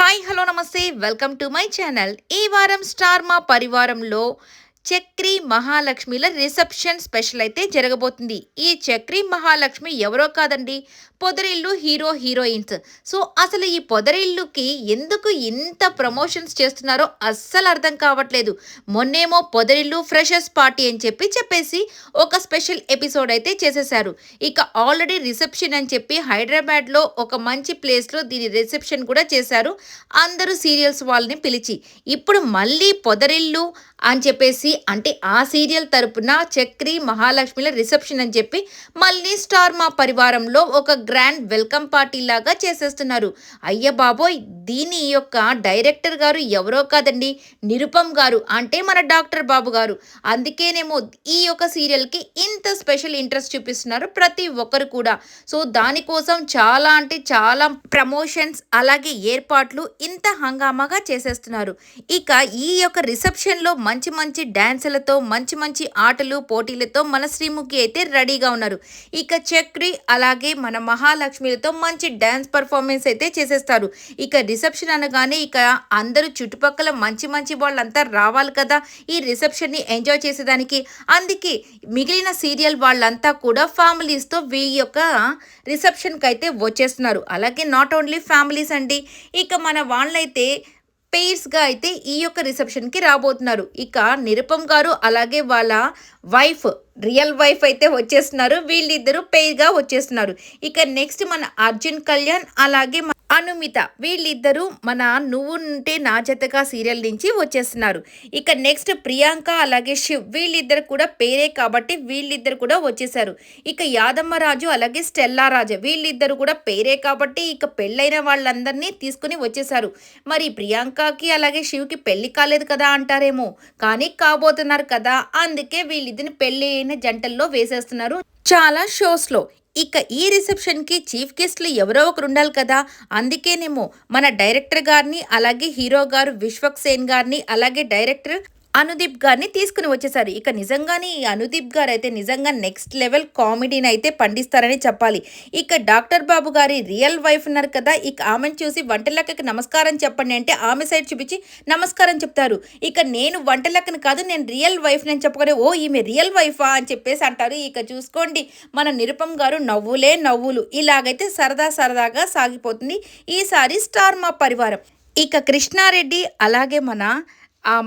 Hi hello నమస్తే welcome to my channel. ఈ వారం స్టార్ మా పరివారంలో చక్రి మహాలక్ష్మిల రిసెప్షన్ స్పెషల్ అయితే జరగబోతుంది. ఈ చక్రి మహాలక్ష్మి ఎవరో కాదండి, పొదరిల్లు హీరో హీరోయిన్స్. సో అసలు ఈ పొదరిల్లుకి ఎందుకు ఇంత ప్రమోషన్స్ చేస్తున్నారో అస్సలు అర్థం కావట్లేదు. మొన్నేమో పొదరిల్లు ఫ్రెషర్స్ పార్టీ అని చెప్పేసి ఒక స్పెషల్ ఎపిసోడ్ అయితే చేసేశారు. ఇక ఆల్రెడీ రిసెప్షన్ అని చెప్పి హైదరాబాద్లో ఒక మంచి ప్లేస్లో దీని రిసెప్షన్ కూడా చేశారు, అందరూ సీరియల్స్ వాళ్ళని పిలిచి. ఇప్పుడు మళ్ళీ పొదరిల్లు అని చెప్పేసి, అంటే ఆ సీరియల్ తరపున చక్రి మహాలక్ష్మిల రిసెప్షన్ అని చెప్పి మళ్ళీ స్టార్ మా పరివారంలో ఒక గ్రాండ్ వెల్కమ్ పార్టీ లాగా చేసేస్తున్నారు. అయ్య బాబోయ్, దీని యొక్క డైరెక్టర్ గారు ఎవరో కాదండి, నిరుపమ్ గారు, అంటే మన డాక్టర్ బాబు గారు. అందుకేనేమో ఈ యొక్క సీరియల్కి ఇంత స్పెషల్ ఇంట్రెస్ట్ చూపిస్తున్నారు ప్రతి ఒక్కరు కూడా. సో దానికోసం చాలా అంటే చాలా ప్రమోషన్స్ అలాగే ఏర్పాట్లు ఇంత హంగామాగా చేసేస్తున్నారు. ఇక ఈ యొక్క రిసెప్షన్లో మంచి మంచి డ్యాన్సులతో మంచి మంచి ఆటలు పోటీలతో మన శ్రీముఖి అయితే రెడీగా ఉన్నారు. ఇక చక్రి అలాగే మన మహాలక్ష్మిలతో మంచి డ్యాన్స్ పర్ఫార్మెన్స్ అయితే చేసేస్తారు. ఇక రిసెప్షన్ అనగానే ఇక అందరూ చుట్టుపక్కల మంచి మంచి వాళ్ళంతా రావాలి కదా ఈ రిసెప్షన్ని ఎంజాయ్ చేసేదానికి. అందుకే మిగిలిన సీరియల్ వాళ్ళంతా కూడా ఫ్యామిలీస్తో ఈ యొక్క రిసెప్షన్కి అయితే వచ్చేస్తున్నారు. అలాగే నాట్ ఓన్లీ ఫ్యామిలీస్ అండి, ఇక మన వాళ్ళైతే పెయిర్స్గా అయితే ఈ యొక్క రిసెప్షన్కి రాబోతున్నారు. ఇక నిరుపమ్ గారు అలాగే వాళ్ళ వైఫ్, రియల్ వైఫ్ అయితే వచ్చేస్తున్నారు. వీళ్ళిద్దరూ పెయిర్గా వచ్చేస్తున్నారు. ఇక నెక్స్ట్ మన అర్జున్ కళ్యాణ్ అలాగే అనుమిత, వీళ్ళిద్దరూ మన నువ్వు ఉంటే నా జతగా సీరియల్ నుంచి వచ్చేస్తున్నారు. ఇక నెక్స్ట్ ప్రియాంక అలాగే శివ్, వీళ్ళిద్దరు కూడా పేరే కాబట్టి వీళ్ళిద్దరు కూడా వచ్చేసారు. ఇక యాదమ్మ రాజు అలాగే స్టెల్లా రాజు, వీళ్ళిద్దరు కూడా పేరే కాబట్టి ఇక పెళ్ళైన వాళ్ళందరినీ తీసుకుని వచ్చేసారు. మరి ప్రియాంకకి అలాగే శివ్కి పెళ్లి కాలేదు కదా అంటారేమో, కానీ కాబోతున్నారు కదా, అందుకే వీళ్ళిద్దరిని పెళ్లి అయిన జంటల్లో వేసేస్తున్నారు చాలా షోస్లో. ఇక ఈ రిసెప్షన్కి చీఫ్ గెస్ట్లు ఎవరో ఒకరు ఉండాలి కదా, అందుకేనేమో మన డైరెక్టర్ గారిని అలాగే హీరో గారు విశ్వక్ సేన్ గారిని అలాగే డైరెక్టర్ అనుదీప్ గారిని తీసుకుని వచ్చేసారు. ఇక నిజంగానే ఈ అనుదీప్ గారు అయితే నిజంగా నెక్స్ట్ లెవెల్ కామెడీని అయితే పండిస్తారని చెప్పాలి. ఇక డాక్టర్ బాబు గారి రియల్ వైఫ్ ఉన్నారు కదా, ఇక ఆమెను చూసి వంటలక్కకి నమస్కారం చెప్పండి అంటే ఆమె సైడ్ చూపించి నమస్కారం చెప్తారు. ఇక నేను వంటలక్కని కాదు, నేను రియల్ వైఫ్ నేను చెప్పుకొని, ఓ ఈమె రియల్ వైఫా అని చెప్పేసి అంటారు. ఇక చూసుకోండి మన నిరుపమ్ గారు నవ్వులే నవ్వులు, ఇలాగైతే సరదాగా సాగిపోతుంది ఈసారి స్టార్ మా పరివారం. ఇక కృష్ణారెడ్డి అలాగే మన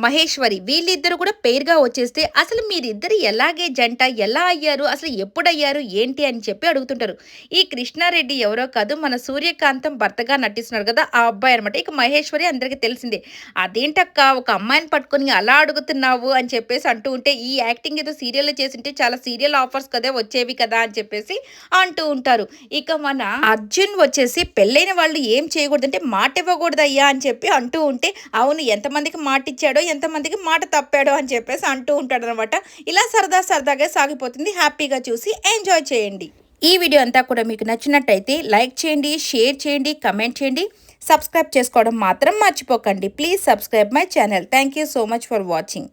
మహేశ్వరి, వీళ్ళిద్దరు కూడా పేరుగా వచ్చేస్తే అసలు మీరిద్దరు ఎలాగే జంట ఎలా అయ్యారు, అసలు ఎప్పుడయ్యారు ఏంటి అని చెప్పి అడుగుతుంటారు. ఈ కృష్ణారెడ్డి ఎవరో కాదు, మన సూర్యకాంతం భర్తగా నటిస్తున్నాడు కదా ఆ అబ్బాయి అనమాట. ఇక మహేశ్వరి అందరికీ తెలిసిందే. అదేంటక్క ఒక అమ్మాయిని పట్టుకొని అలా అడుగుతున్నావు అని చెప్పేసి అంటూ ఉంటే, ఈ యాక్టింగ్ ఏదో సీరియల్లో చేసింటే చాలా సీరియల్ ఆఫర్స్ కదా వచ్చేవి కదా అని చెప్పేసి అంటూ ఉంటారు. ఇక మన అర్జున్ వచ్చేసి పెళ్ళైన వాళ్ళు ఏం చేయకూడదంటే మాట ఇవ్వకూడదయ్యా అని చెప్పి అంటూ ఉంటే, అవును ఎంతమందికి మాట ఇచ్చాడో ఎంతమందికి మాట తప్పాడో అని చెప్పేసి అంటూ ఉంటాడు అనమాట. ఇలా సరదాగా సాగిపోతుంది. హ్యాపీగా చూసి ఎంజాయ్ చేయండి. ఈ వీడియో అంతా కూడా మీకు నచ్చినట్టయితే లైక్ చేయండి, షేర్ చేయండి, కమెంట్ చేయండి, సబ్స్క్రైబ్ చేసుకోవడం మాత్రం మర్చిపోకండి. Please subscribe my channel. Thank you so much for watching.